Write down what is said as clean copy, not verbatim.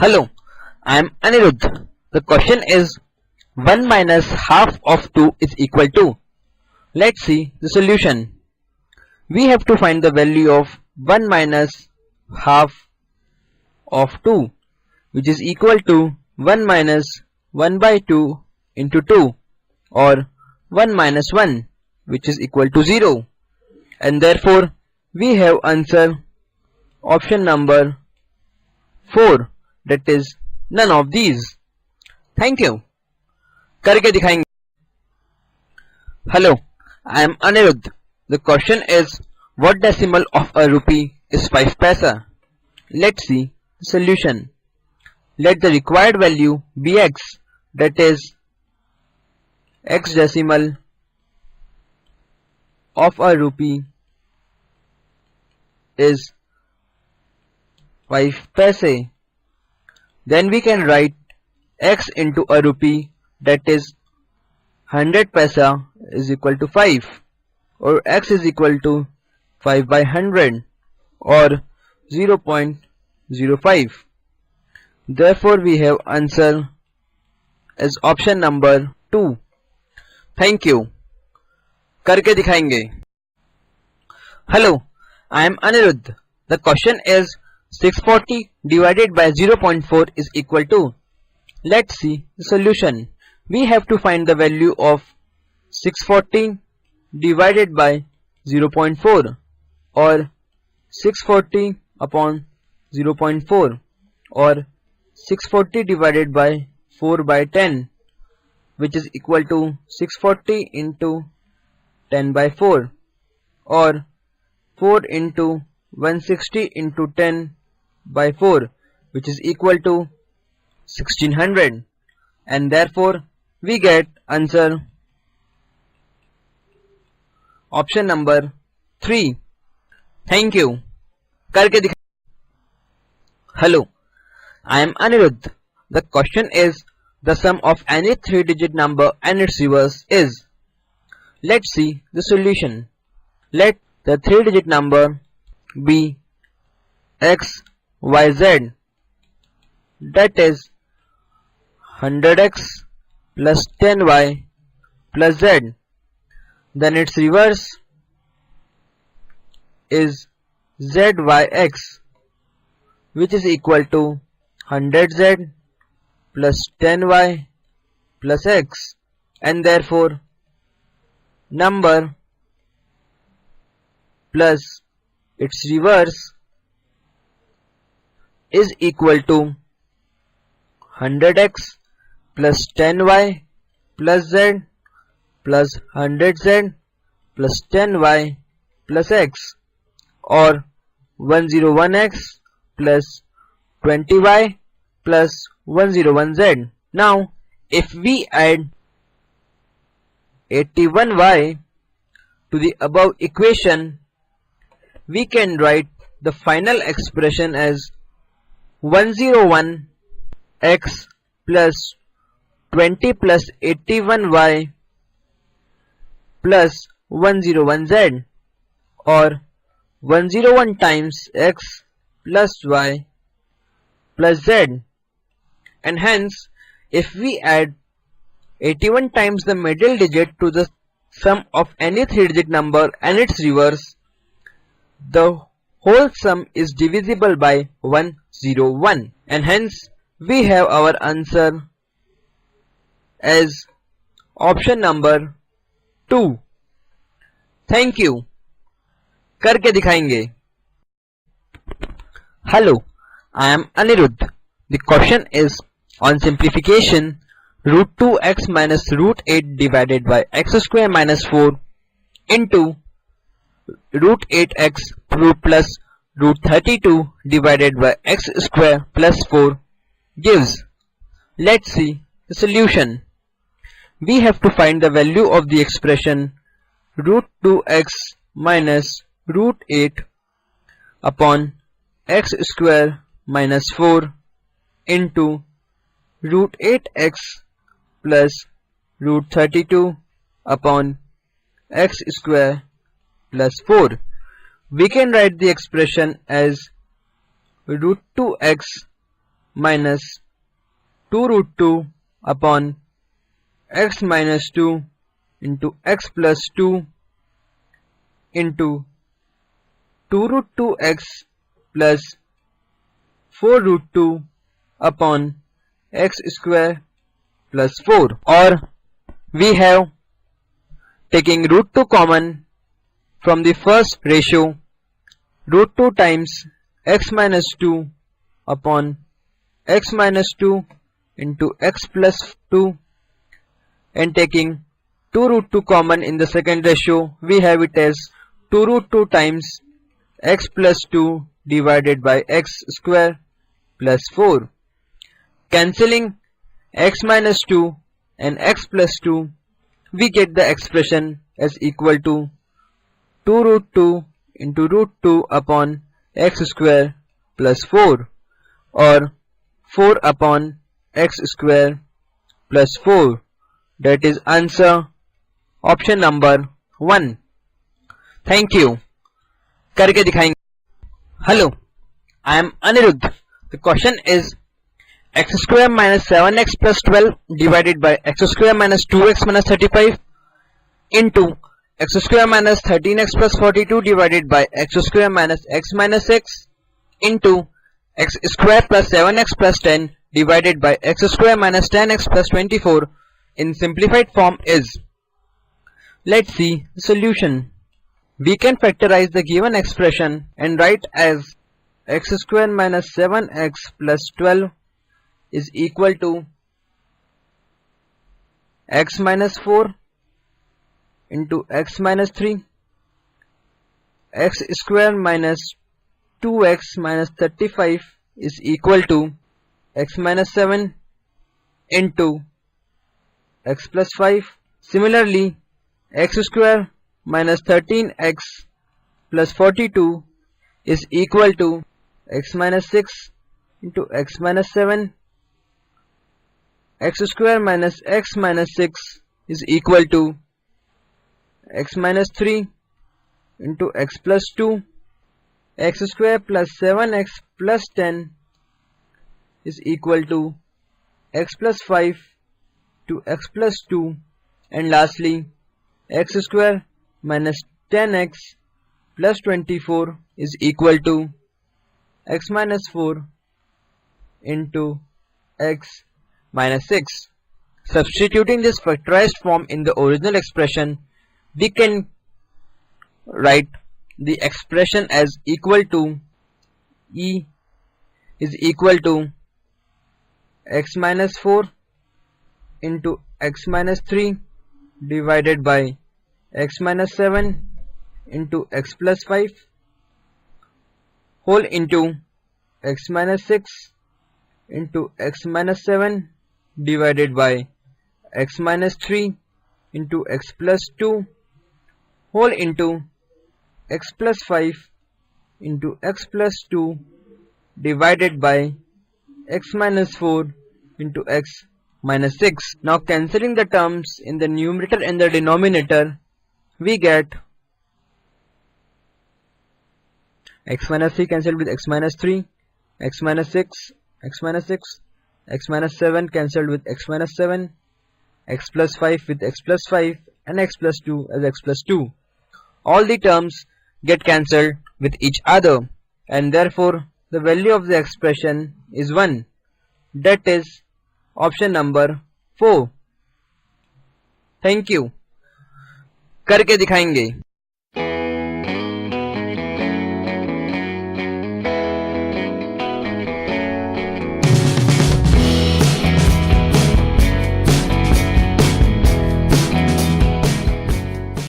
Hello, I am Anirudh. The question is 1 minus half of 2 is equal to. Let's see the solution. We have to find the value of 1 minus half of 2, which is equal to 1 minus 1 by 2 into 2, or 1 minus 1, which is equal to 0. And therefore we have answer option number 4, that is none of these. Thank you. करके दिखाएंगे. Hello, I am Anirudh. The question is what decimal of a rupee is 5 paisa? Let's see the solution. Let the required value be x, that is x decimal of a rupee is 5 paise. Then we can write x into a rupee, that is 100 paisa is equal to 5, or x is equal to 5 by 100, or 0.05. Therefore we have answer as option number 2. Thank you. करके दिखाएंगे. Hello, I am Anirudh. The question is 640 divided by 0.4 is equal to. Let's see the solution. We have to find the value of 640 divided by 0.4, or 640 upon 0.4, or 640 divided by 4 by 10, which is equal to 640 into 10 by 4, or 4 into 160 into 10 by 4, which is equal to 1600, and therefore we get answer option number 3. Thank you. करके दिखा. Hello, I am Anirudh. The question is the sum of any 3-digit number and its reverse is. Let's see the solution. Let the 3-digit number be x, y, z, that is 100x plus 10y plus z. Then its reverse is zyx, which is equal to 100z plus 10y plus x, and therefore number plus its reverse is equal to 100x plus 10y plus z plus 100z plus 10y plus x, or 101x plus 20y plus 101z. Now if we add 81y to the above equation, we can write the final expression as 101x plus 20 plus 81y plus 101z, or 101 times x plus y plus z. And hence if we add 81 times the middle digit to the sum of any 3-digit number and its reverse, the whole sum is divisible by 101, and hence we have our answer as option number 2. Thank you. करके दिखाएंगे. Hello, I am Anirudh. The question is on simplification, root 2x minus root 8 divided by x square minus 4 into root 8x plus root 32 divided by x square plus 4 gives. Let's see the solution. We have to find the value of the expression root 2x minus root 8 upon x square minus 4 into root 8x plus root 32 upon x square plus 4. We can write the expression as root 2x minus 2 root 2 upon x minus 2 into x plus 2 into 2 root 2x plus 4 root 2 upon x square plus 4. Or we have taking root 2 common from the first ratio, root 2 times x minus 2 upon x minus 2 into x plus 2, and taking 2 root 2 common in the second ratio, we have it as 2 root 2 times x plus 2 divided by x square plus 4. Cancelling x minus 2 and x plus 2, we get the expression as equal to 2 root 2 into root 2 upon x square plus 4, or 4 upon x square plus 4. That is answer option number 1. Thank you. करके दिखाएंगे. Hello, I am Anirudh. The question is x square minus 7x plus 12 divided by x square minus 2x minus 35 into x square minus 13x plus 42 divided by x square minus x minus x into x square plus 7x plus 10 divided by x square minus 10x plus 24 in simplified form is. Let's see the solution. We can factorize the given expression and write as x square minus 7x plus 12 is equal to x minus 4 into x minus 3, x square minus 2x minus 35 is equal to x minus 7 into x plus 5. Similarly, x square minus 13x plus 42 is equal to x minus 6 into x minus 7. X square minus x minus 6 is equal to x minus 3 into x plus 2. X square plus 7x plus 10 is equal to x plus 5 to x plus 2. And lastly, x square minus 10x plus 24 is equal to x minus 4 into x minus 6. Substituting this factorized form in the original expression, we can write the expression as equal to E is equal to x minus 4 into x minus 3 divided by x minus 7 into x plus 5 whole into x minus 6 into x minus 7 divided by x minus 3 into x plus 2 whole into x plus 5 into x plus 2 divided by x minus 4 into x minus 6. Now cancelling the terms in the numerator and the denominator, we get x minus 3 cancelled with x minus 3, x minus 6, x minus 6, x minus 7 cancelled with x minus 7, x plus 5 with x plus 5, and x plus 2 as x plus 2. All the terms get cancelled with each other, and therefore the value of the expression is 1. That is option number 4. Thank you. करके दिखाएंगे.